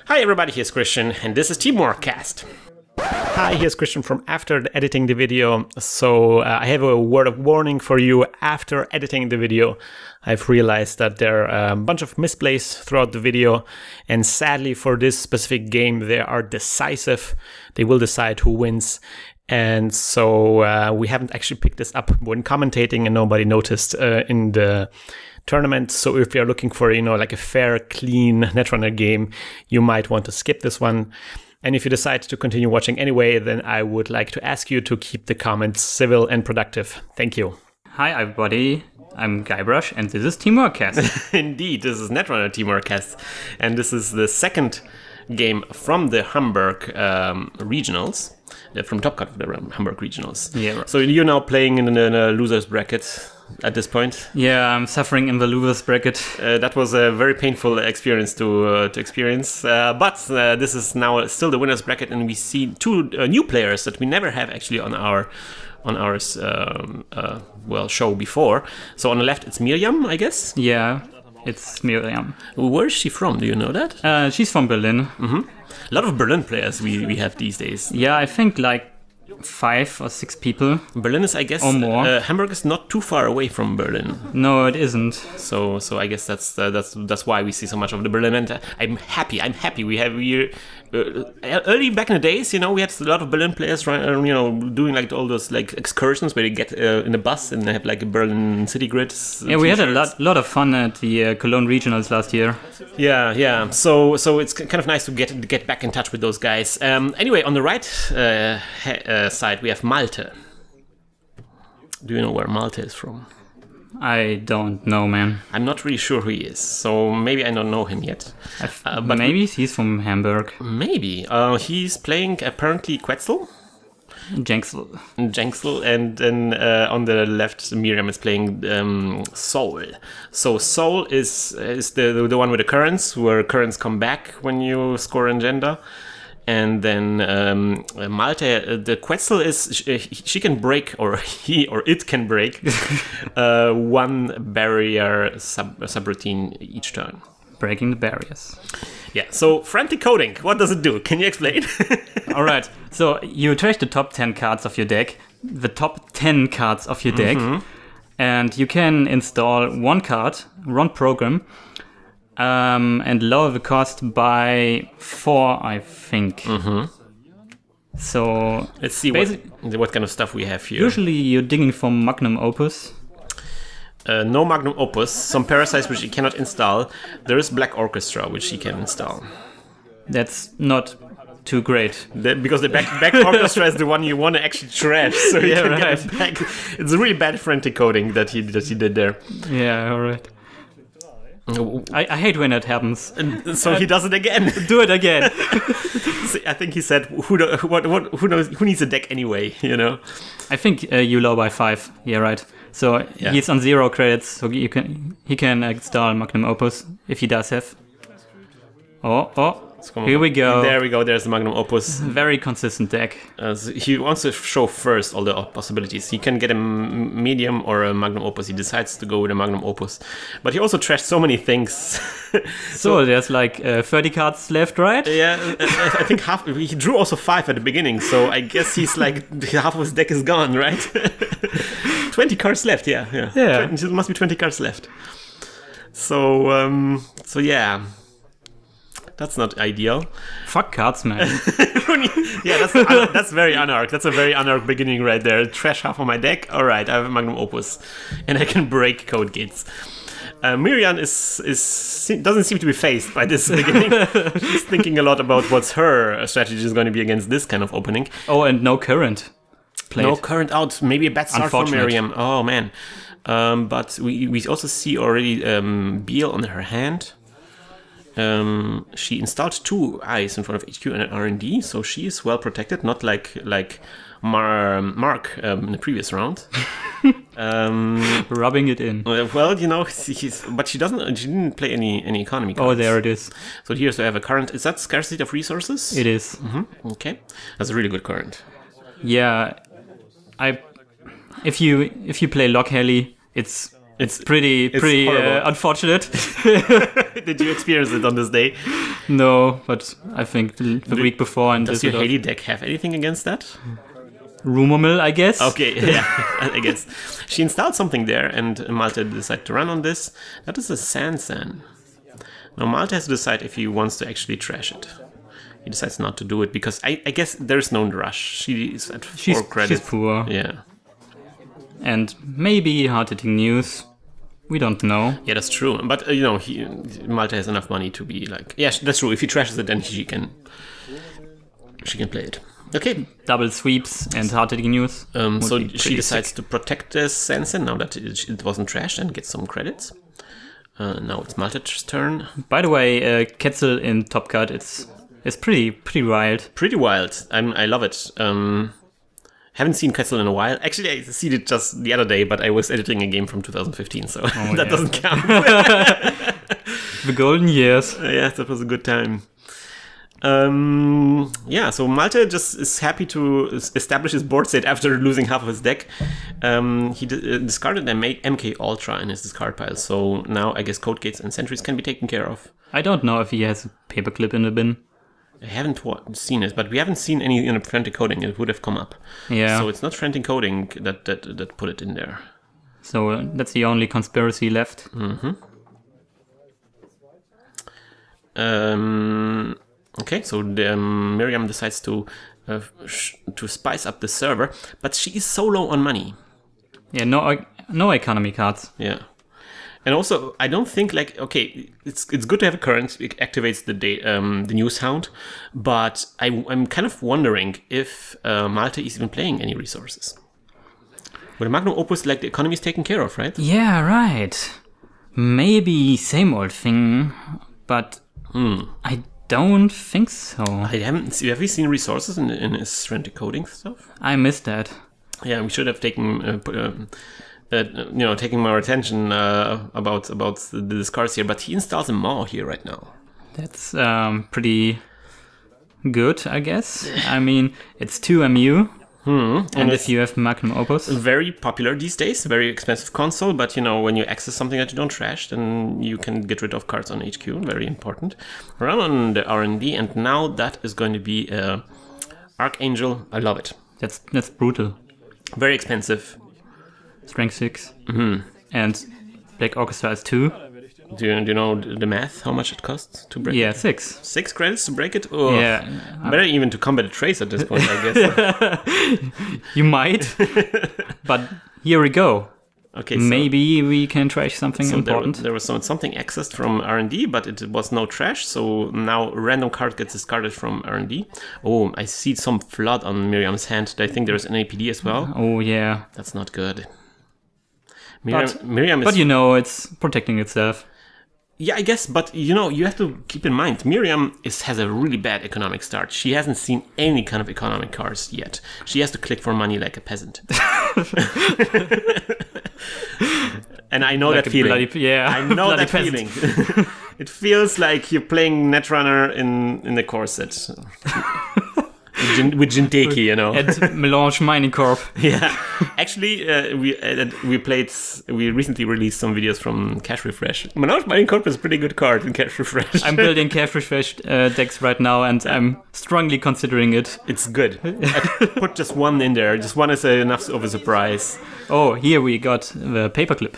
Hi everybody, here's Krystian, and this is TeamworkCast. Hi, here's Krystian from after editing the video. So I have a word of warning for you. After editing the video, I've realized that there are a bunch of misplays throughout the video, and sadly for this specific game, they are decisive. They will decide who wins. And so we haven't actually picked this up when commentating, and nobody noticed in the tournament. So if you're looking for, like a fair, clean Netrunner game, you might want to skip this one. And if you decide to continue watching anyway, then I would like to ask you to keep the comments civil and productive. Thank you. Hi everybody, I'm Guybrush and this is TeamworkCast. Indeed, this is Netrunner TeamworkCast. And this is the second game from the Hamburg Regionals. From top cut of the Hamburg Regionals. Yeah. Right. So you're now playing in a loser's bracket at this point. Yeah, I'm suffering in the loser's bracket. That was a very painful experience to experience. But this is now still the winner's bracket, and we see two new players that we never have actually on our show before. So on the left, it's Miriam, I guess. Yeah, it's Miriam. Where is she from? Do you know that? She's from Berlin. Mm-hmm. A lot of Berlin players we have these days. Yeah, I think like 5 or 6 people. Berlin is, I guess, or more. Hamburg is not too far away from Berlin. No, it isn't. So I guess that's why we see so much of the Berlin. And I'm happy. We early back in the days, we had a lot of Berlin players, doing like all those like excursions where they get in a bus and they have like a Berlin city grid. Yeah, we had a lot of fun at the Cologne Regionals last year. Yeah. So it's kind of nice to get back in touch with those guys. Anyway, on the right side we have Malte. Do you know where Malte is from? I don't know, man. I'm not really sure who he is, so maybe I don't know him yet. But maybe he's from Hamburg. Maybe. He's playing apparently Quetzal. Jenksel. And then on the left, Miriam is playing SOL. So SOL is the one with the currents, where currents come back when you score agenda. And then Malte, the Quetzal is she can break, or he or it can break one barrier subroutine each turn. Breaking the barriers. Yeah. So frantic coding, what does it do? Can you explain? All right. So you trash the top 10 cards of your deck, and you can install one program. And lower the cost by 4, I think. Mm-hmm. So let's see what kind of stuff we have here. Usually you're digging for Magnum Opus. No Magnum Opus. Some Parasites which you cannot install. There is Black Orchestra which you can install. That's not too great. Because the Black Orchestra is the one you want to actually trash. So you can get it back. It's a really bad frantic coding that he did there. Yeah, alright. I hate when that happens. And so he does it again. Do it again. I think he said, "Who knows? Who needs a deck anyway?" I think you low by 5. Yeah, right. So yeah. He's on 0 credits, so he can install Magnum Opus if he does have. Here we go. There we go. There's the Magnum Opus. Very consistent deck. So he wants to show first all the possibilities. He can get a medium or a Magnum Opus. He decides to go with a Magnum Opus. But he also trashed so many things. so there's like 30 cards left, right? Yeah, I think half. He drew also 5 at the beginning. So I guess he's like, half of his deck is gone, right? 20 cards left, yeah. There must be 20 cards left. So yeah. That's not ideal. Fuck cards, man. Yeah, that's very Anarch. That's a very Anarch beginning right there. Trash half of my deck. All right, I have a Magnum Opus, and I can break code gates. Miriam doesn't seem to be phased by this beginning. She's thinking a lot about what's her strategy is going to be against this kind of opening. Oh, and no current played. No current out. Maybe a bad start for Miriam. Oh man. But we also see already Beal on her hand. She installed 2 eyes in front of HQ and an R&D, so she is well protected, not like Mark in the previous round. Rubbing it in. Well, but she didn't play any economy cards. Oh, there it is. So here's to have a current. Is that Scarcity of Resources? It is. Mm-hmm. Okay, that's a really good current. Yeah, if you play Lock Heli, it's It's pretty unfortunate. Did you experience it on this day? No, but I think the week before. And does your Haley deck have anything against that? Rumor mill, I guess. Okay, yeah, I guess. She installed something there, and Malte decided to run on this. That is a Sansan. Now Malte has to decide if he wants to actually trash it. He decides not to do it because I guess there's no rush. She's at 4 credits. She's poor. Yeah. And maybe hard-hitting news. We don't know. Yeah, that's true. But, Malte has enough money to be like... Yeah, that's true. If he trashes it, then she can play it. Okay. Double sweeps and hard-hitting news. So she decides to protect the Sansan now that it wasn't trashed and get some credits. Now it's Malte's turn. By the way, Quetzal in Top Cut, it's pretty wild. Pretty wild. I love it. Haven't seen Quetzal in a while. Actually, I seen it just the other day, but I was editing a game from 2015, so that doesn't count. The golden years. Yeah, that was a good time. So Malte just is happy to establish his board state after losing half of his deck. He discarded an MK Ultra in his discard pile, so now I guess Code Gates and Sentries can be taken care of. I don't know if he has a paperclip in the bin. I haven't seen it, but we haven't seen any in a frantic coding. It would have come up. Yeah. So it's not frantic coding that put it in there. So that's the only conspiracy left. Mm-hmm. Okay, so Miriam decides to spice up the server, but she is so low on money. Yeah, no economy cards. Yeah. And also, I don't think it's good to have a current. It activates the news hound, but I'm kind of wondering if Malte is even playing any resources. With a Magnum Opus, the economy is taken care of, right? Yeah, right. Maybe same old thing, but I don't think so. Have we seen resources in his frantic coding stuff? I missed that. Yeah, we should have taken taking more attention about the discards here, but he installs a Maw here right now. That's pretty good, I guess. I mean, it's 2 MU, and if you have Magnum Opus. Very popular these days, very expensive console, but when you access something that you don't trash, then you can get rid of cards on HQ, very important. Run on the R&D, and now that is going to be Archangel. I love it. That's brutal. Very expensive. Strength 6. And Black Orchestra is 2. Do you know the math? How much it costs to break it? Yeah, 6. 6 credits to break it? Oh, yeah. Better even to combat a trace at this point, I guess. You might. But here we go. Okay, maybe we can trash something important. There was something accessed from R&D, but it was no trash. So now a random card gets discarded from R&D. Oh, I see some flood on Miriam's hand. I think there's an APD as well. Oh, yeah. That's not good. Miriam is... But it's protecting itself. Yeah, I guess, but you have to keep in mind, Miriam has a really bad economic start. She hasn't seen any kind of economic cards yet. She has to click for money like a peasant. And I know that feeling. I know that feeling. It feels like you're playing Netrunner in the corset. With Jinteki, At Melange Mining Corp. Yeah. Actually, we recently released some videos from Cash Refresh. Melange Mining Corp is a pretty good card in Cash Refresh. I'm building Cash Refresh decks right now, and I'm strongly considering it. It's good. I put just one in there. Just one is enough of a surprise. Oh, here we got the paperclip.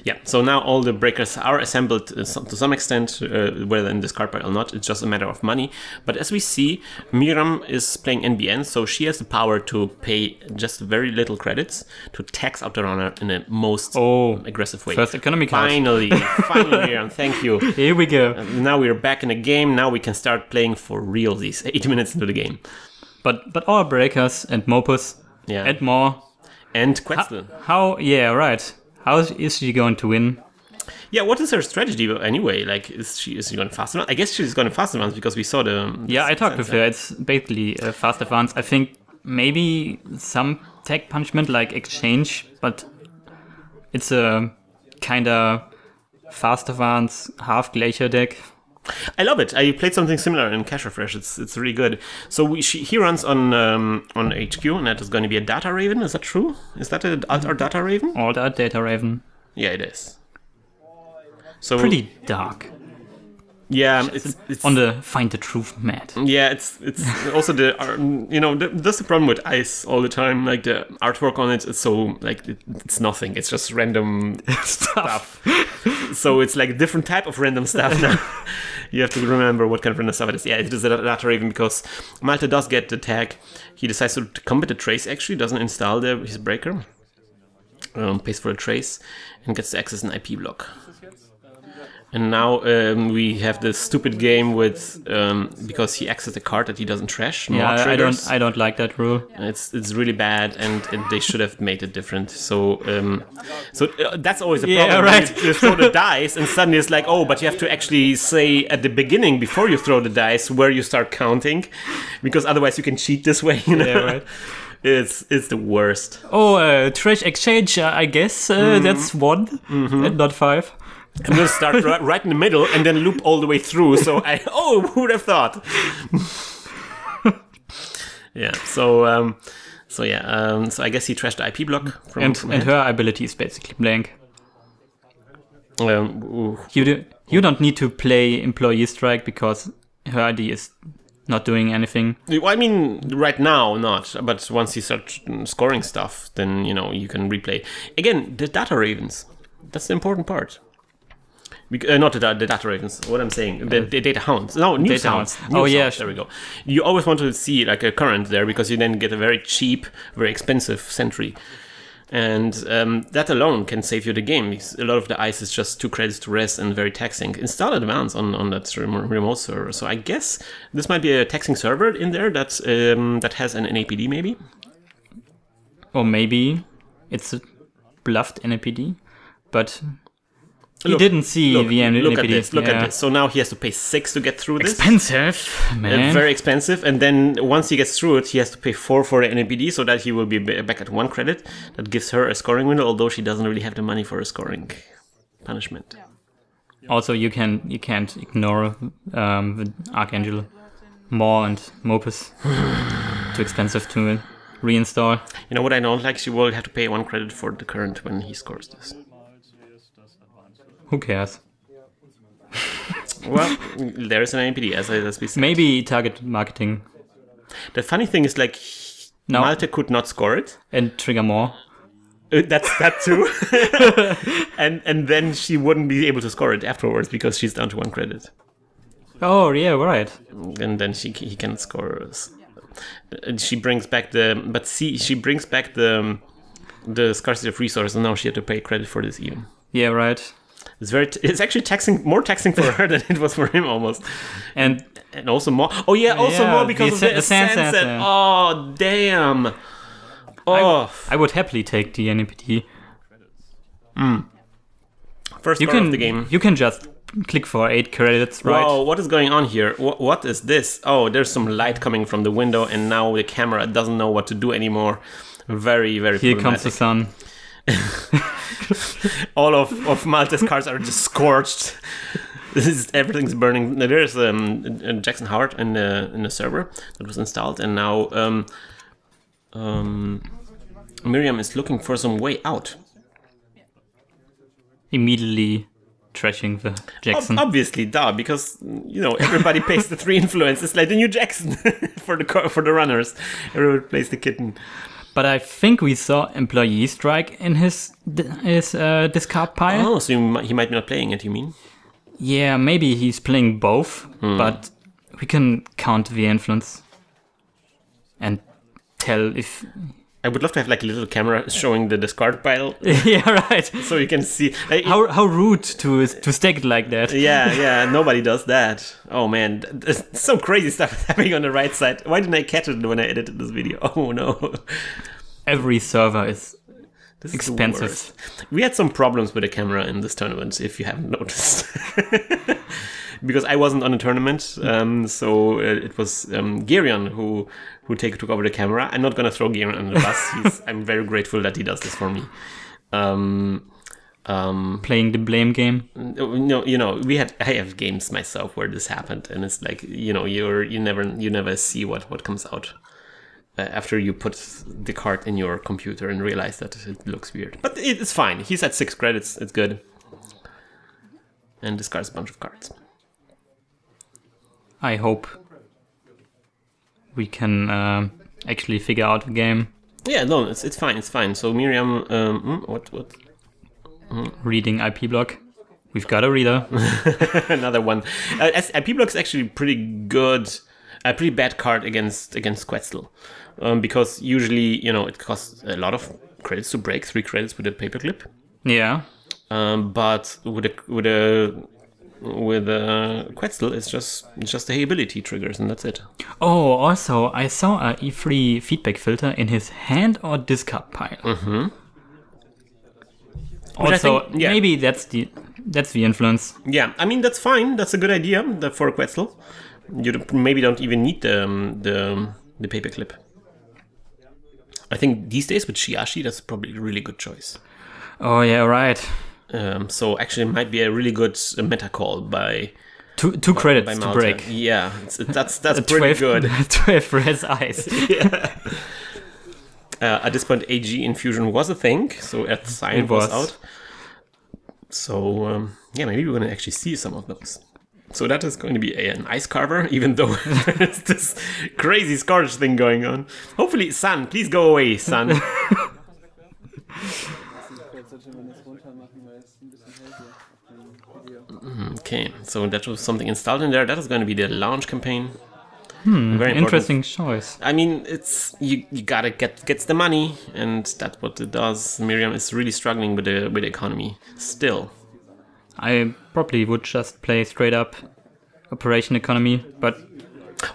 Yeah, so now all the breakers are assembled to some extent, whether in discard pile or not. It's just a matter of money. But as we see, Miriam is playing NBN, so she has the power to pay just very little credits to tax out the runner in a most aggressive way. First economy card. Finally, Miriam, thank you. Here we go. Now we're back in the game. Now we can start playing for realsies, 80 minutes into the game. But all breakers and Mopus and more. And Quetzal. How is she going to win? Yeah, what is her strategy anyway? Is she going fast advance? I guess she's going fast advance because we saw the... Yeah, I talked with her. It's basically a fast advance. I think maybe some tech punishment like exchange, but it's a kind of fast advance half glacier deck. I love it. I played something similar in Cash Refresh. It's really good. So he runs on HQ, and that is going to be a Data Raven. Is that true? Is that an Alt or Data Raven? Alt or Data Raven. Yeah, it is. So Pretty dark. Yeah, it's on the find the truth mat. Yeah, it's also that's the problem with ice all the time. Like the artwork on it is so like it's nothing. It's just random stuff. So it's like a different type of random stuff now. You have to remember what kind of random stuff it is. Yeah, it is a data raven because Malte does get the tag. He decides to commit a trace. Actually, doesn't install his breaker. Pays for a trace and gets to access an IP block. And now we have this stupid game with because he accessed a card that he doesn't trash. Yeah, I don't like that rule. It's really bad, and they should have made it different. So that's always a problem. Yeah, right. You throw the dice, and suddenly it's like, oh, but you have to actually say at the beginning before you throw the dice where you start counting, because otherwise you can cheat this way. You know? Yeah, right. It's the worst. Oh, trash exchange. I guess that's 1 and not 5. I'm gonna start right in the middle and then loop all the way through. So who would have thought? Yeah. So I guess he trashed the IP block and her ability is basically blank. You don't need to play employee strike because her ID is not doing anything. Well, I mean, right now not, but once you start scoring stuff, then you can replay again the data ravens. That's the important part. Not the data ravens. What I'm saying, the data hounds. No, news hounds. Oh yeah, there we go. You always want to see like a current there because you then get a very cheap, very expensive sentry, and that alone can save you the game. Because a lot of the ice is just 2 credits to rest and very taxing. Install advance on that remote server. So I guess this might be a taxing server in there that has an NAPD maybe, or maybe it's a bluffed NAPD, but. He didn't see the NAPD. Look at this. So now he has to pay 6 to get through this. Expensive, man. Very expensive. And then once he gets through it, he has to pay 4 for the NAPD so that he will be back at 1 credit. That gives her a scoring window, although she doesn't really have the money for a scoring punishment. Also, you can't ignore the Archangel Maw and Mopus. Too expensive to reinstall. You know what I don't like? She will have to pay 1 credit for the current when he scores this. Who cares? Well, there is an NPD, as we said. Maybe target marketing. The funny thing is, like, Malte could not score it. And trigger more. That's that too. and then she wouldn't be able to score it afterwards because she's down to 1 credit. Oh, yeah, right. And then he can score. She brings back she brings back the scarcity of resources, and now she had to pay credit for this even. Yeah, right. It's actually more taxing for her than it was for him almost, and also more. Oh yeah, more because of the sunset. Oh damn! Oh, I would happily take the NPT. First part of the game. You can just click for 8 credits, right? Whoa, what is going on here? What is this? Oh, there's some light coming from the window, and now the camera doesn't know what to do anymore. Very, very. Here comes the sun. All of Malte's cars are just scorched. Everything's burning. There's Jackson Howard in the server that was installed, and now Miriam is looking for some way out. Immediately trashing the Jackson. Obviously, because everybody pays the 3 influence. It's like the new Jackson for the runners. Everybody plays the kitten. But I think we saw employee strike in his discard pile. Oh, so he might be not playing it, you mean? Yeah, maybe he's playing both, but we can count the influence and tell if... I would love to have like a little camera showing the discard pile. Yeah, right. So you can see... How rude to stack it like that. Yeah, nobody does that. Oh man, there's some crazy stuff happening on the right side. Why didn't I catch it when I edited this video? Oh no. Every server is expensive. We had some problems with the camera in this tournament, if you haven't noticed. Because I wasn't on the tournament, so it was Gerion who took over the camera. I'm not going to throw Gerion under the bus. I'm very grateful that he does this for me. Playing the blame game. I have games myself where this happened, and it's like you never see what comes out. after you put the card in your computer and realize that it looks weird. But it's fine. He's at 6 credits. It's good. And discards a bunch of cards. I hope we can actually figure out the game. Yeah, no, it's fine. It's fine. So Miriam, what? Reading IP block. We've got a reader. Another one. IP block is actually pretty good. A pretty bad card against Quetzal. Because usually, it costs a lot of credits to break, 3 credits with a paperclip. Yeah. But with Quetzal, it's just the ability triggers, and that's it. Oh, also, I saw a E3 feedback filter in his hand or discard pile. Mm-hmm. Also, maybe that's the influence. Yeah, I mean, that's fine. That's a good idea for Quetzal. You maybe don't even need the paperclip. I think these days with Shiashi, that's probably a really good choice. Oh yeah, right. So actually, it might be a really good meta call by two credits by to Malte. break. Yeah, that's pretty good. 12 res ice. Yeah. At this point, AG infusion was a thing, so at sign was out. So maybe we're gonna actually see some of those. So that is going to be an ice carver, even though there's this crazy scourge thing going on. Hopefully, Sun, please go away, Sun. Okay, so that was something installed in there. That is going to be the launch campaign. Very interesting choice. I mean, it's you gotta gets the money, and that's what it does. Miriam is really struggling with the economy still. I probably would just play straight up Operation Economy, but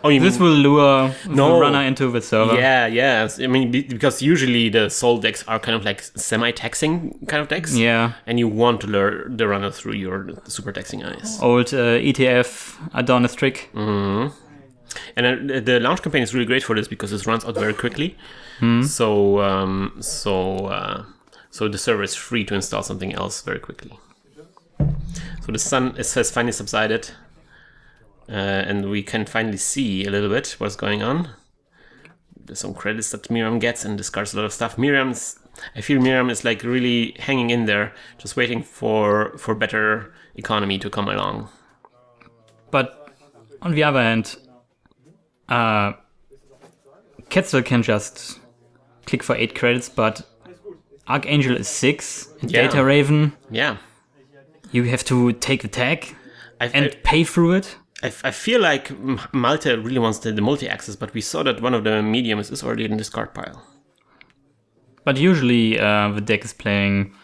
this will lure the runner into the server. Yeah. I mean, because usually the Sol decks are kind of like semi-taxing kind of decks. Yeah. And you want to lure the runner through your super taxing ice. Old ETF Adonis trick. Mm-hmm. And the launch campaign is really great for this because it runs out very quickly. So the server is free to install something else very quickly. So the sun has finally subsided, and we can finally see a little bit what's going on. There's some credits that Miriam gets and discards a lot of stuff. I feel Miriam is like really hanging in there, just waiting for better economy to come along. But on the other hand, Quetzal can just click for 8 credits, but Archangel is 6, and Data Raven. Yeah. You have to take the tag and pay through it. I feel like Malte really wants the multi-access, but we saw that one of the mediums is already in the discard pile. But usually the deck is playing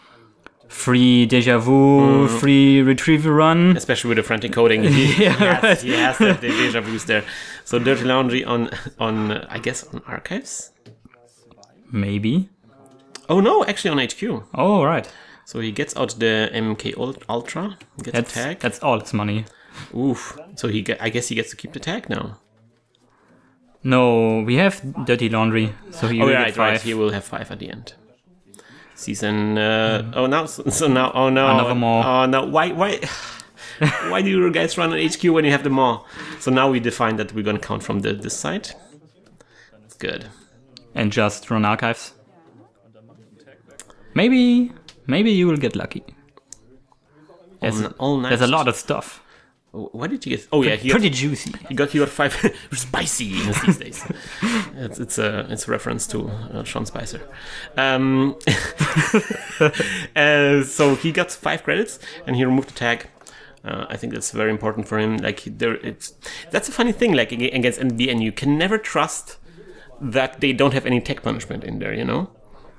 free Deja Vu, free Retrieval Run. Especially with the frantic coding. He has the Deja Vus there. So Dirty Laundry on I guess, on Archives? Maybe. Oh no, actually on HQ. Oh, right. So he gets out the MK Ultra, gets a tag. That's all his money. Oof. So I guess he gets to keep the tag now. No, we have Dirty Laundry, so he will get 5. Right. He will have 5 at the end. Season. Now. Another more. Oh no! Why? Why do you guys run an HQ when you have them all? So now we define that we're gonna count from this side. That's good. And just run archives. Maybe you will get lucky. There's a lot of stuff. What did you get? Oh yeah, pretty juicy. He got 5 spicy these days. It's a reference to Sean Spicer. So he got 5 credits and he removed the tag. I think that's very important for him. Like that's a funny thing. Like against NBN, you can never trust that they don't have any tag punishment in there.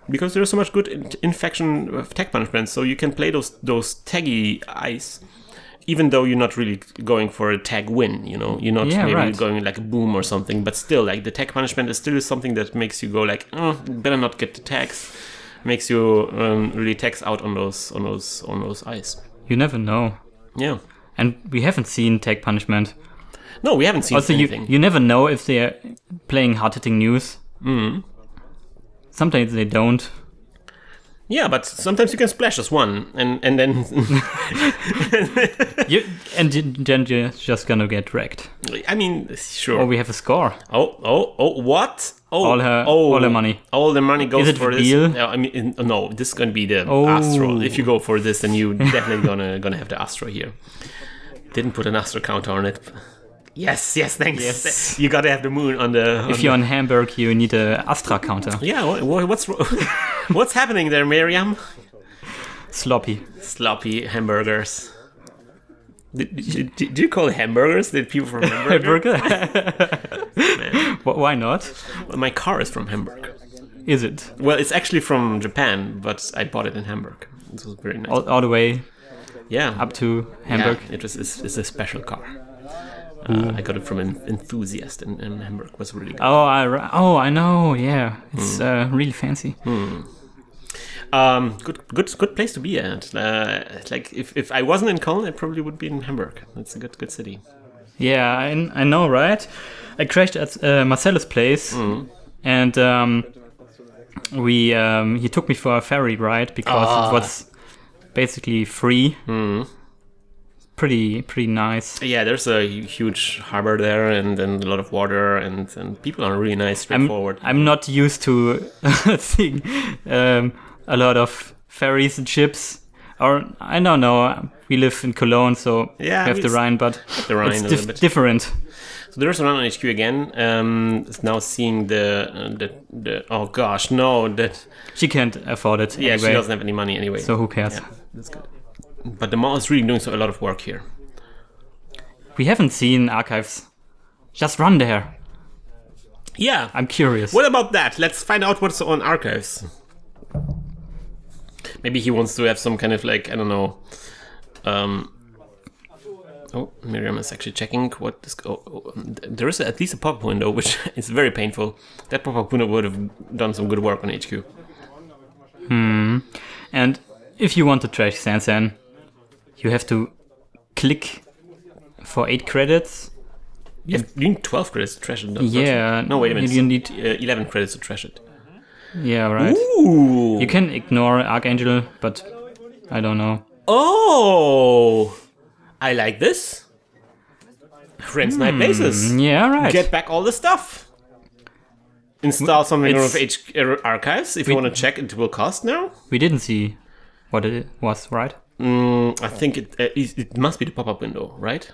Because there's so much good infection of tag punishment, so you can play those taggy ice. Even though you're not really going for a tag win, you're not going like a boom or something, but still, like the tag punishment is still something that makes you go like, better not get the tags, makes you really tax out on those eyes. You never know. Yeah, and we haven't seen tag punishment. No, we haven't seen anything. Also, you never know if they're playing hard-hitting news. Sometimes they don't. Yeah, but sometimes you can splash as one, and then then you're just gonna get wrecked. I mean, sure. Oh, we have a score. Oh, what? Oh, all her money. All the money goes Is it for this. real? I mean, no, this is gonna be the Oh. Astro. If you go for this, then you definitely gonna have the Astro here. Didn't put an Astro counter on it. Yes, thanks. Yes. You gotta have the moon on the. If you're in Hamburg, you need a Astra counter. Yeah, what's happening there, Miriam? Sloppy Hamburgers. Did you call it hamburgers? Did people from Hamburg? Man. Why not? Well, my car is from Hamburg. Is it? Well, it's actually from Japan, but I bought it in Hamburg. It was very nice. All the way. Yeah. Up to Hamburg. Yeah, it's a special car. I got it from an enthusiast in Hamburg. It was really good. I know. Yeah, it's really fancy. Good place to be at. Like if I wasn't in Cologne, I probably would be in Hamburg. It's a good city. Yeah, I know, right? I crashed at Marcella's place, and he took me for a ferry ride because it was basically free. Pretty nice. Yeah, there's a huge harbor there, and a lot of water, and people are really nice, straightforward. I'm not used to seeing a lot of ferries and ships. Or I don't know. We live in Cologne, so we have the Rhine, but it's different. So there's a run on HQ again. It's now seeing the oh gosh, no, that she can't afford it. Yeah, anyway. She doesn't have any money anyway. So who cares? Yeah, that's good. But the mall is really doing a lot of work here. We haven't seen archives. Just run there. Yeah. I'm curious. What about that? Let's find out what's on archives. Maybe he wants to have some kind of like, I don't know. Oh, Miriam is actually checking what this. There is at least a pop-up window, which is very painful. That pop-up window would have done some good work on HQ. And if you want to trash Sansan, you have to click for 8 credits. You need 12 credits to trash it. Yeah. No, wait a minute. You need 11 credits to trash it. Yeah, right. Ooh. You can ignore Archangel, but I don't know. Oh, I like this. Friends Night Places. Yeah, right. Get back all the stuff. Install something out of archives. If you want to check, it will cost now. We didn't see what it was, right? I think it must be the pop-up window, right?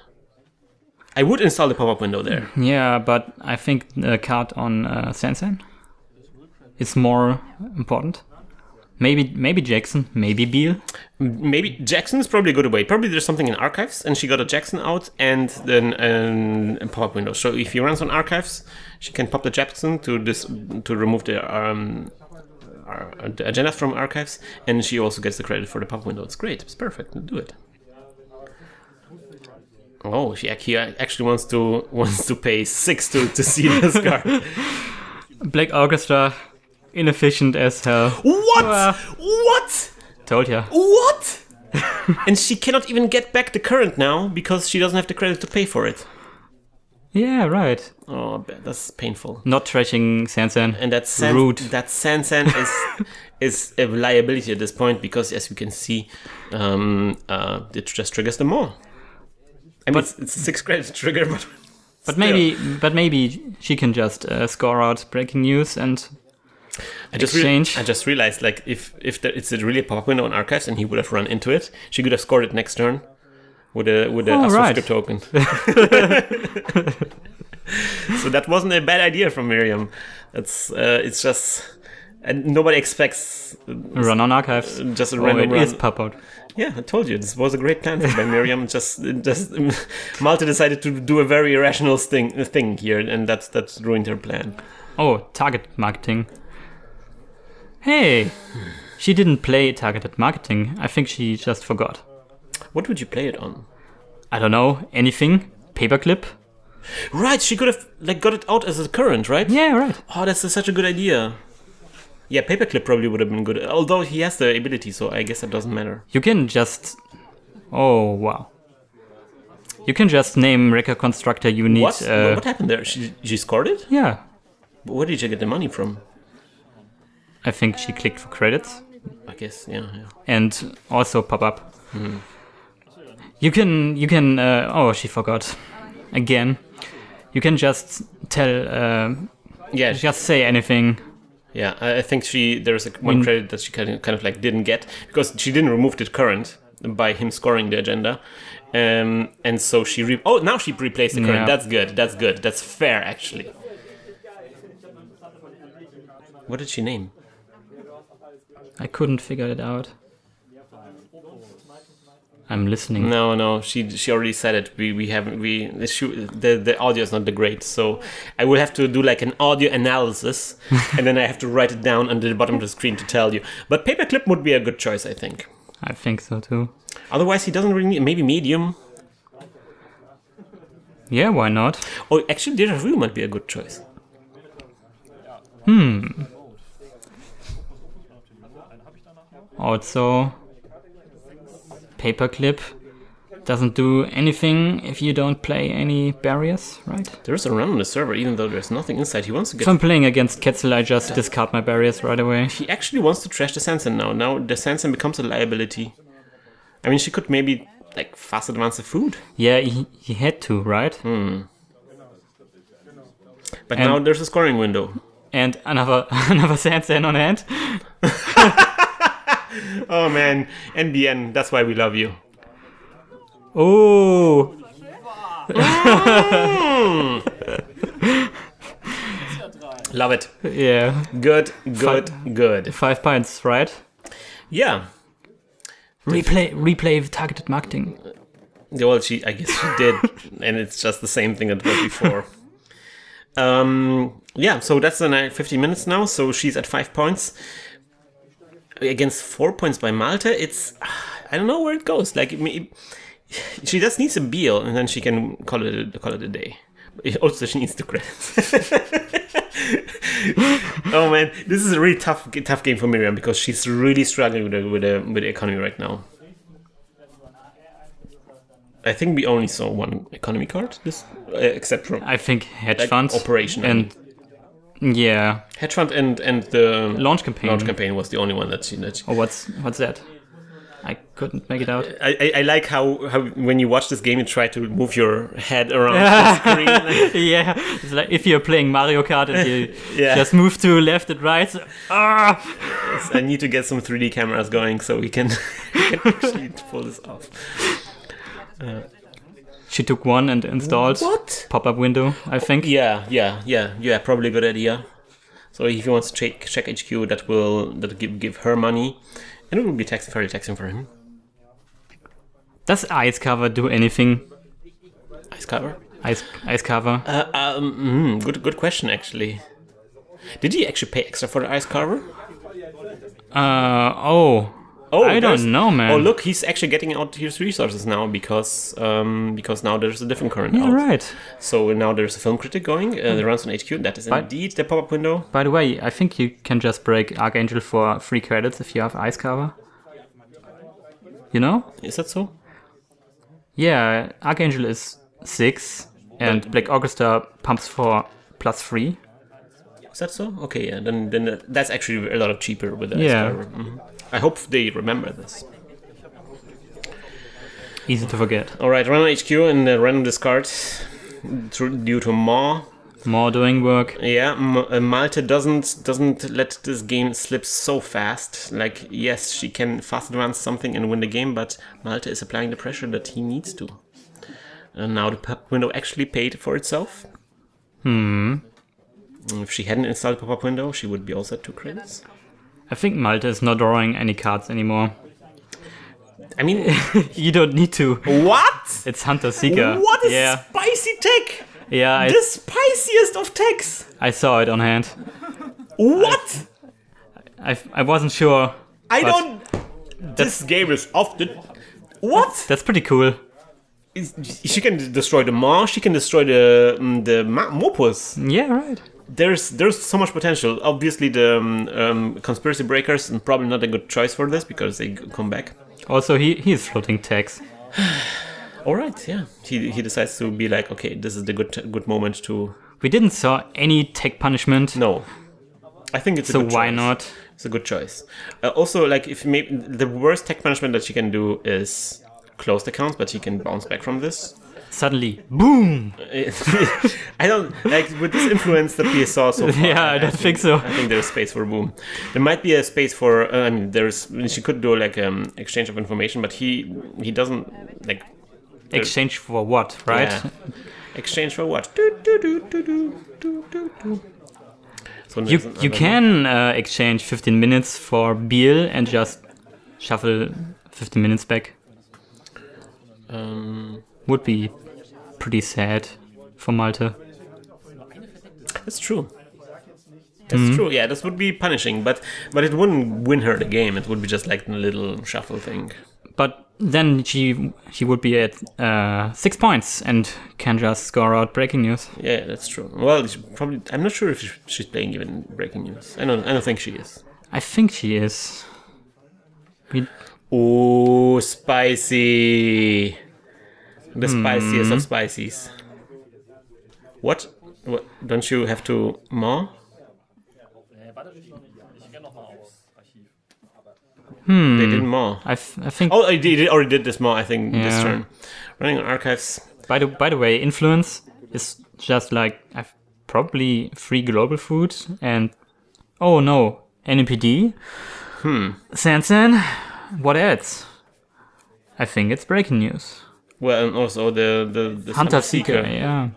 I would install the pop-up window there. Yeah, but I think the card on Sansan is more important. Maybe Jackson, maybe Beal. Maybe Jackson is probably a good way. Probably there's something in archives, and she got a Jackson out, and then a pop-up window. So if he runs on archives, she can pop the Jackson to remove the agenda from archives, and she also gets the credit for the pop-up window. It's great. It's perfect. Do it. Oh, he actually wants to pay 6 to see this card. Black Orchestra, inefficient as hell. What? What? Told ya. What? And she cannot even get back the current now because she doesn't have the credit to pay for it. Yeah, right. Oh, that's painful. Not trashing Sansan. And rude. That Sansan is a liability at this point because, as you can see, it just triggers them all. I mean, it's a 6 credit trigger, but maybe she can just score out breaking news and exchange. I just realized, like, if it's a really pop-up window on archives and he would have run into it, she could have scored it next turn with a Astrophysical token. So that wasn't a bad idea from Miriam. It's just and nobody expects run on archives. Just a random run. It is pop-out. Yeah, I told you this was a great plan by Miriam. Just Malte decided to do a very irrational thing here, and that's ruined her plan. Oh, target marketing. Hey, she didn't play targeted marketing. I think she just forgot. What would you play it on? I don't know. Anything? Paperclip? Right, she could have got it out as a current, right? Yeah, right. Oh, that's such a good idea. Yeah, Paperclip probably would have been good. Although he has the ability, so I guess that doesn't matter. You can just... Oh, wow. You can just name Record Constructor unit. What happened there? She scored it? Yeah. But where did she get the money from? I think she clicked for credits. I guess, yeah. And also pop up. You can. Oh, she forgot. Again. You can just tell. Just say anything. Yeah, I think there's one credit that she kind of like didn't get because she didn't remove the current by him scoring the agenda, and so she now she replaced the current. Yeah. That's good. That's fair actually. What did she name? I couldn't figure it out. I'm listening. No, she already said it. The audio is not the great, so I will have to do like an audio analysis, and then I have to write it down under the bottom of the screen to tell you. But paperclip would be a good choice, I think. I think so too. Otherwise, he doesn't really need, maybe medium. Yeah, why not? Oh, actually, Deja Vu might be a good choice. Also, paperclip doesn't do anything if you don't play any barriers, right? There's a run on the server, even though there's nothing inside. He wants to get... If I'm playing against Quetzal, I just discard my barriers right away. He actually wants to trash the Sanson now. Now the Sanson becomes a liability. I mean, she could maybe, like, fast advance the food. Yeah, he had to, right? But now there's a scoring window. And another Sanson on hand. Oh man, NBN, that's why we love you. Oh! Love it. Yeah. Good. 5 points, right? Yeah. Replay targeted marketing. Well, I guess she did, and it's just the same thing that was before. Yeah, so that's the 50 minutes now, so she's at 5 points. Against 4 points by Malte, it's... I don't know where it goes. Like, she just needs a Beal, and then she can call it a day. Also, she needs the credits. Oh man, this is a really tough game for Miriam because she's really struggling with the economy right now. I think we only saw one economy card, except from I think hedge fund operation and yeah, hedge fund and the launch campaign. Launch campaign was the only one that she. Oh, what's that? I couldn't make it out. I like how when you watch this game, you try to move your head around the screen. Yeah, it's like if you're playing Mario Kart and you just move to left and right. So, Yes, I need to get some 3D cameras going so we can actually pull this off. She took one and installed pop-up window, I think. Yeah, probably a good idea. So if he wants to check HQ, that'll give her money. And it will be fairly taxing for him. Does ice cover do anything? Ice cover? Ice cover. Good question actually. Did he actually pay extra for the ice cover? I don't know, man. Oh look, he's actually getting out his resources now because now there's a different current out. Right. So now there's a film critic going. That runs on HQ. That is indeed the pop-up window. By the way, I think you can just break Archangel for 3 credits if you have ice cover. You know? Is that so? Yeah, Archangel is 6 and Black Orchestra pumps for +3. Is that so? Okay, yeah. Then that's actually a lot cheaper with the ice cover. Mm-hmm. I hope they remember this. Easy to forget. Alright, run on HQ and random discard due to Maw. Maw doing work. Yeah, Malte doesn't let this game slip so fast. Like, yes, she can fast advance something and win the game, but Malte is applying the pressure that he needs to. And now the pop-up window actually paid for itself. If she hadn't installed the pop-up window, she would be also at 2 credits. I think Malte is not drawing any cards anymore. I mean... You don't need to. What? It's Hunter Seeker. What is spicy tech? Yeah, the spiciest of techs. I saw it on hand. What? I wasn't sure. This game is off the... What? That's pretty cool. She can destroy the Maw, she can destroy the Mopus. Yeah, right. There's so much potential. Obviously, the Conspiracy Breakers are probably not a good choice for this because they come back. Also, he is floating tags. All right, yeah. He decides to be like, okay, this is the good moment to. We didn't saw any tech punishment. No. I think it's a So good why choice. not? It's a good choice. Also, like if maybe the worst tech punishment that she can do is closed accounts, but she can bounce back from this. Suddenly, boom! I don't like with this influence that we saw so far. Yeah, I don't think so. I think there's space for boom. There might be a space for. I mean, she could do like exchange of information, but he doesn't like Exchange for what, right? Yeah. Exchange for what? So You can exchange 15 minutes for beer and just shuffle 15 minutes back. Would be pretty sad for Malte. That's true. That's true. Yeah, this would be punishing, but it wouldn't win her the game. It would be just like a little shuffle thing. But then she would be at 6 points and can just score out breaking news. Yeah, that's true. Well, I'm not sure if she's playing even breaking news. I don't think she is. I think she is. Oh, spicy! The spiciest of spices. What? Don't you have to maw? They didn't maw. I think. Oh, they already did this maw. I think this Yeah. turn. Running on archives. By the way, influence is just like I've probably free global food and oh no, NPD. Sansan, what else? I think it's breaking news. Well, and also the Hunter Seeker, yeah.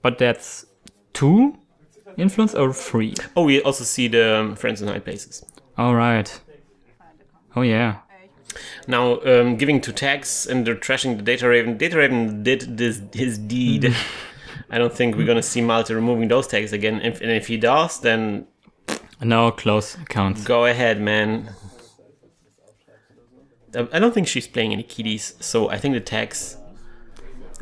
But that's 2 influence or 3? Oh, we also see the friends in high places. All right. Oh yeah. Now, giving 2 tags and they're trashing the Data Raven. Data Raven did his deed. I don't think we're gonna see Malte removing those tags again. And if he does, then No close accounts. go ahead, man. I don't think she's playing any kiddies, so I think the tags.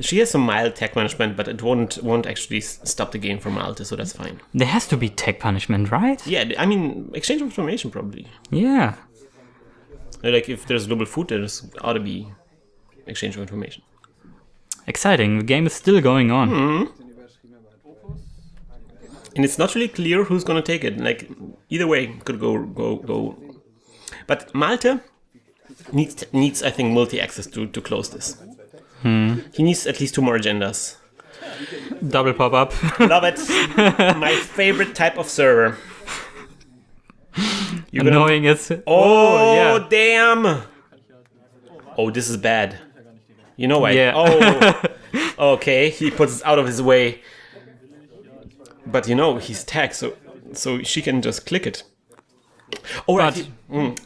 She has some mild tag management, but it won't actually stop the game for Malte, so that's fine. There has to be tech punishment, right? Yeah, I mean, exchange of information probably. Yeah. Like if there's global food, there's ought to be exchange of information. Exciting. The game is still going on. And it's not really clear who's gonna take it. Like either way could go. But Malte needs I think multi-access to close this. He needs at least 2 more agendas. Double pop-up. Love it. My favorite type of server. Annoying is... Oh, yeah. damn! Oh, this is bad. You know why? Yeah. Oh, okay. He puts it out of his way. But you know, he's tagged, so she can just click it. Oh, right.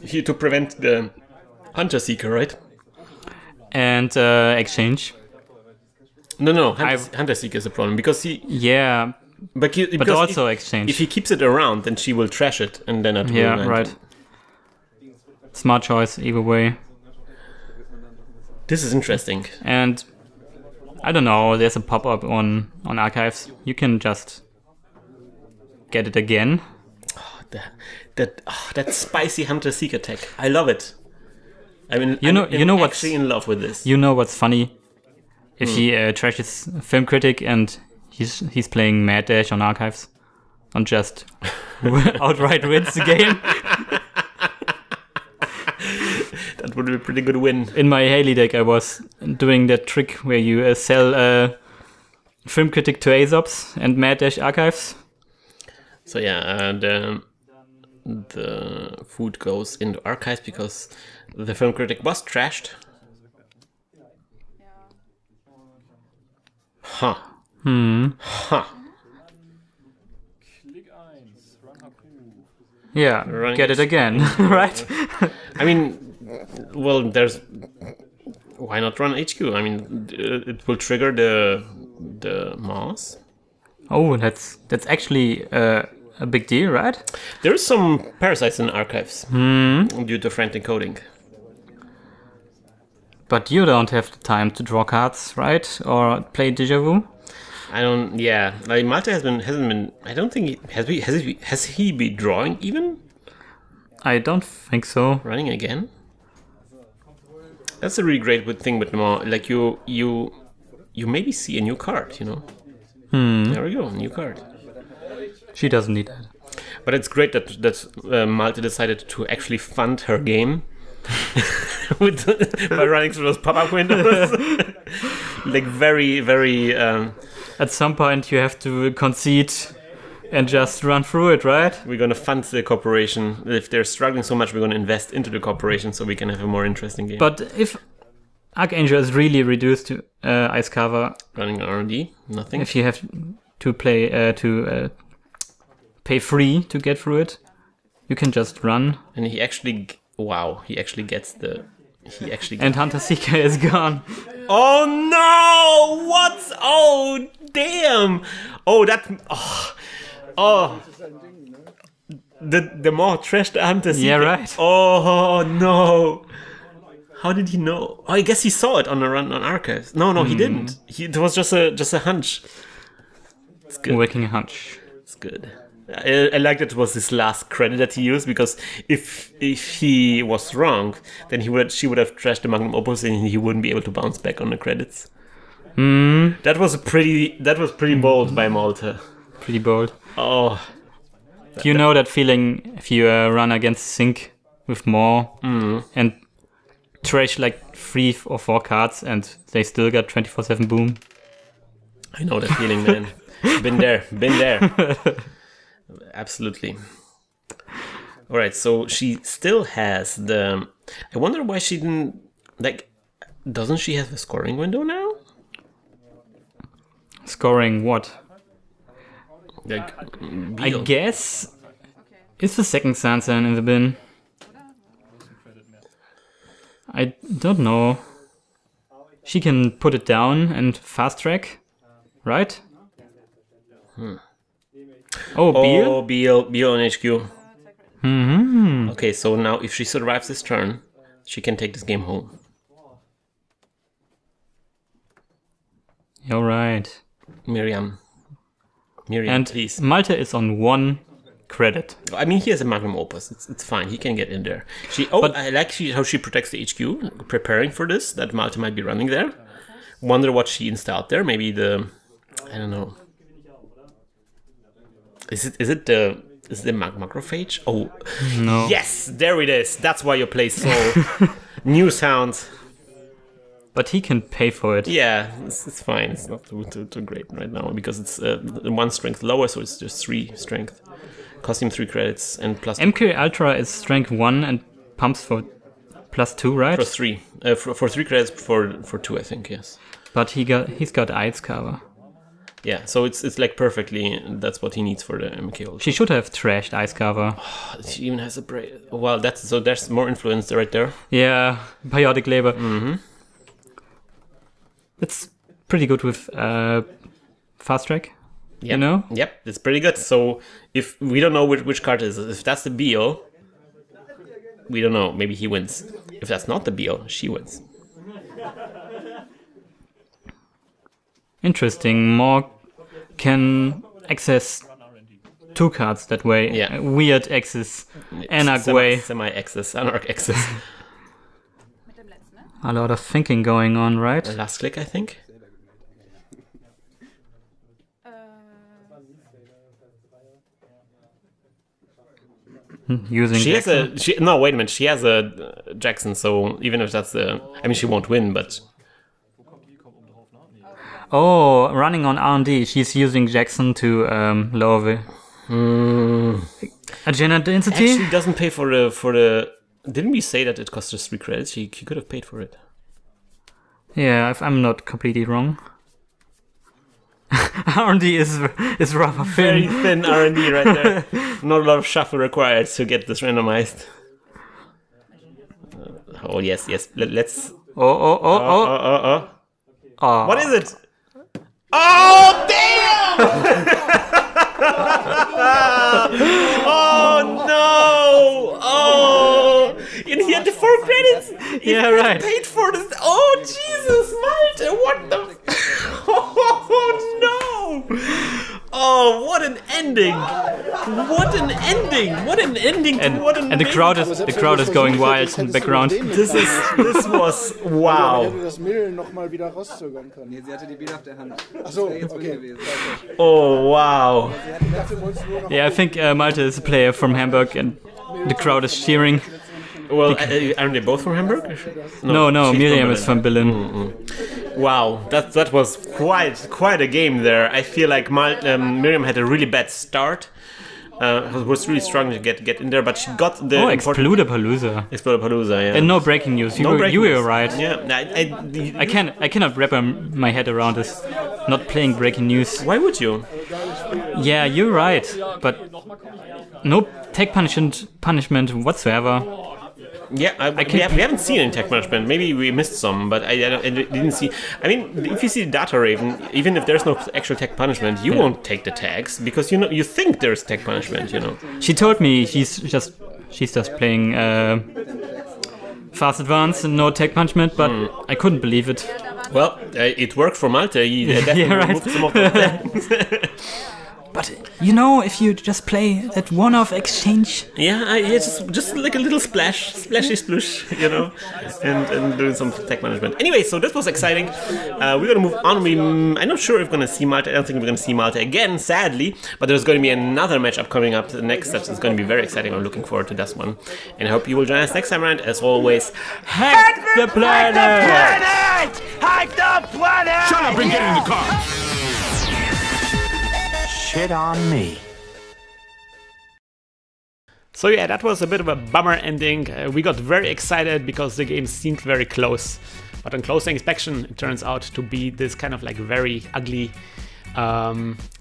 He to prevent the Hunter Seeker, right? And exchange. No. Hunter Seeker is a problem because he. Yeah. But also exchange. If he keeps it around, then she will trash it, and then it will. Yeah, right. Smart choice either way. This is interesting. And I don't know. There's a pop-up on archives. You can just get it again. That spicy Hunter Seeker tech. I love it. I mean, you know what's actually in love with this. You know what's funny? If he trashes Film Critic and he's playing Mad Dash on archives, and just outright wins the game. That would be a pretty good win. In my Haley deck, I was doing that trick where you sell Film Critic to Aesops and Mad Dash archives. So yeah, the food goes into archives because the Film Critic was trashed. Huh. Huh. Yeah, Running get it again, right? I mean, well, why not run HQ? I mean, it will trigger the mouse. Oh, that's actually a big deal, right? There is some parasites in archives due to frantic coding. But you don't have the time to draw cards, right? Or play Deja Vu? I don't. Yeah, like Malte hasn't been. I don't think has he been drawing even? I don't think so. Running again. That's a really great thing with Mo. Like you maybe see a new card. You know. There we go, new card. She doesn't need that. But it's great that Malte decided to actually fund her game by running through those pop-up windows. Like very, very... At some point you have to concede and just run through it, right? We're going to fund the corporation. If they're struggling so much, we're going to invest into the corporation so we can have a more interesting game. But if Archangel is really reduced to ice cover... Running R&D, nothing. If you have to pay free to get through it, you can just run. And he actually... Wow, he actually gets the... And Hunter Seeker is gone. Oh no! What? Oh, damn! Oh, that... Oh. The more trash the Hunter Seeker... Yeah, right. Oh, no. How did he know? Oh, I guess he saw it on the run on Archives. No, he didn't. It was just a hunch. It's good. Working a hunch. It's good. I like that it was his last credit that he used, because if he was wrong, then she would have trashed the Magnum Opus and he wouldn't be able to bounce back on the credits. That was pretty bold by Malte. Pretty bold. Oh. You know that feeling if you run against Sync with more and trash like 3 or 4 cards and they still got 24/7 boom? I know that feeling, man. Been there. Absolutely. All right, so she still has the... I wonder why she didn't... Like, doesn't she have a scoring window now? Scoring what? Like, I guess it's the second Sansan in the bin. I don't know. She can put it down and fast track, right? Oh, Beal on HQ. Okay, so now if she survives this turn, she can take this game home. You're right. Miriam, and please. Malte is on 1 credit. I mean, he has a Magnum Opus. It's fine. He can get in there. I like how she protects the HQ, preparing for this, that Malte might be running there. Wonder what she installed there. Maybe I don't know. Is it the macrophage? Oh, no. Yes, there it is. That's why you play Sol. New sound. But he can pay for it. Yeah, it's fine. It's not too great right now because it's 1 strength lower, so it's just 3 strength. Cost him 3 credits and plus. MK Ultra is strength 1 and pumps for +2, right? For 3. For 3 credits for 2, I think. Yes. But he's got ice cover. Yeah, so it's like perfectly. That's what he needs for the MK Ultra. She should have trashed ice cover. Oh, she even has a break. Well, there's more influence right there. Yeah, Biotic Labor. It's pretty good with fast track. Yep. You know? Yep, it's pretty good. So if we don't know which card it is, if that's the Beal, we don't know. Maybe he wins. If that's not the Beal, she wins. Interesting. More can access 2 cards that way. Yeah. Weird axis. Anarch way. Semi-axis. Anarch axis. A lot of thinking going on, right? Last click, I think. Using she Jackson. has no, wait a minute. She has a Jackson, so even if that's I mean, she won't win, but... Oh, running on R&D. She's using Jackson to lower the agenda density. Actually, doesn't pay for the. Didn't we say that it cost us 3 credits? She could have paid for it. Yeah, if I'm not completely wrong. R&D is rather thin. Very thin R&D right there. Not a lot of shuffle required to get this randomized. Oh yes. Let's. Oh. What is it? Oh damn! Oh no! Oh, and he had the 4 credits. Yeah, right. Paid for this. Oh Jesus, Malte! What the? Oh no! Oh, what an ending! What an ending! What an ending! And the crowd is going wild in the background. This was wow. Oh wow. Yeah, I think Malte is a player from Hamburg, and the crowd is cheering. Well, aren't they both from Hamburg? No, Miriam is from Berlin. Wow, that was quite a game there. I feel like Miriam had a really bad start. Was really struggling to get in there, but she got the Explodapalooza. Explodapalooza, yeah. And no breaking news. You were right. Yeah, I cannot wrap my head around this. Not playing breaking news. Why would you? Yeah, you're right. But no tech punishment whatsoever. Yeah, we haven't seen any tech punishment. Maybe we missed some, but I didn't see. I mean, if you see the data raven, even if there's no actual tech punishment, you won't take the tags because you think there's tech punishment. She told me she's just playing fast advance and no tech punishment, but I couldn't believe it. Well, it worked for Malte. He definitely removed some of the tags. But if you just play that one-off exchange, just like a little splashy splush, and doing some tech management. Anyway, so this was exciting. We're gonna move on. I'm not sure if we're gonna see Malte. I don't think we're gonna see Malte again, sadly. But there's going to be another matchup coming up next. That is going to be very exciting. I'm looking forward to this one, and I hope you will join us next time around. As always, hack the planet! Hack the planet! Shut up and get in the car! Shit on me. So yeah, that was a bit of a bummer ending. We got very excited because the game seemed very close. But on closer inspection, it turns out to be this kind of like very ugly,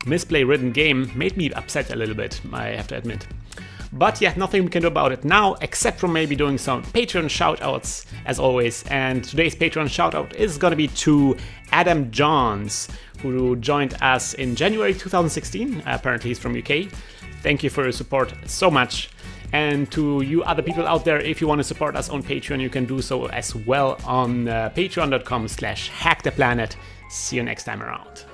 misplay-ridden game. Made me upset a little bit, I have to admit. But yeah, nothing we can do about it now, except for maybe doing some Patreon shoutouts, as always. And today's Patreon shoutout is gonna be to Adam Johns, who joined us in January 2016. Apparently he's from UK. Thank you for your support so much. And to you other people out there, if you want to support us on Patreon, you can do so as well on patreon.com/hacktheplanet. See you next time around.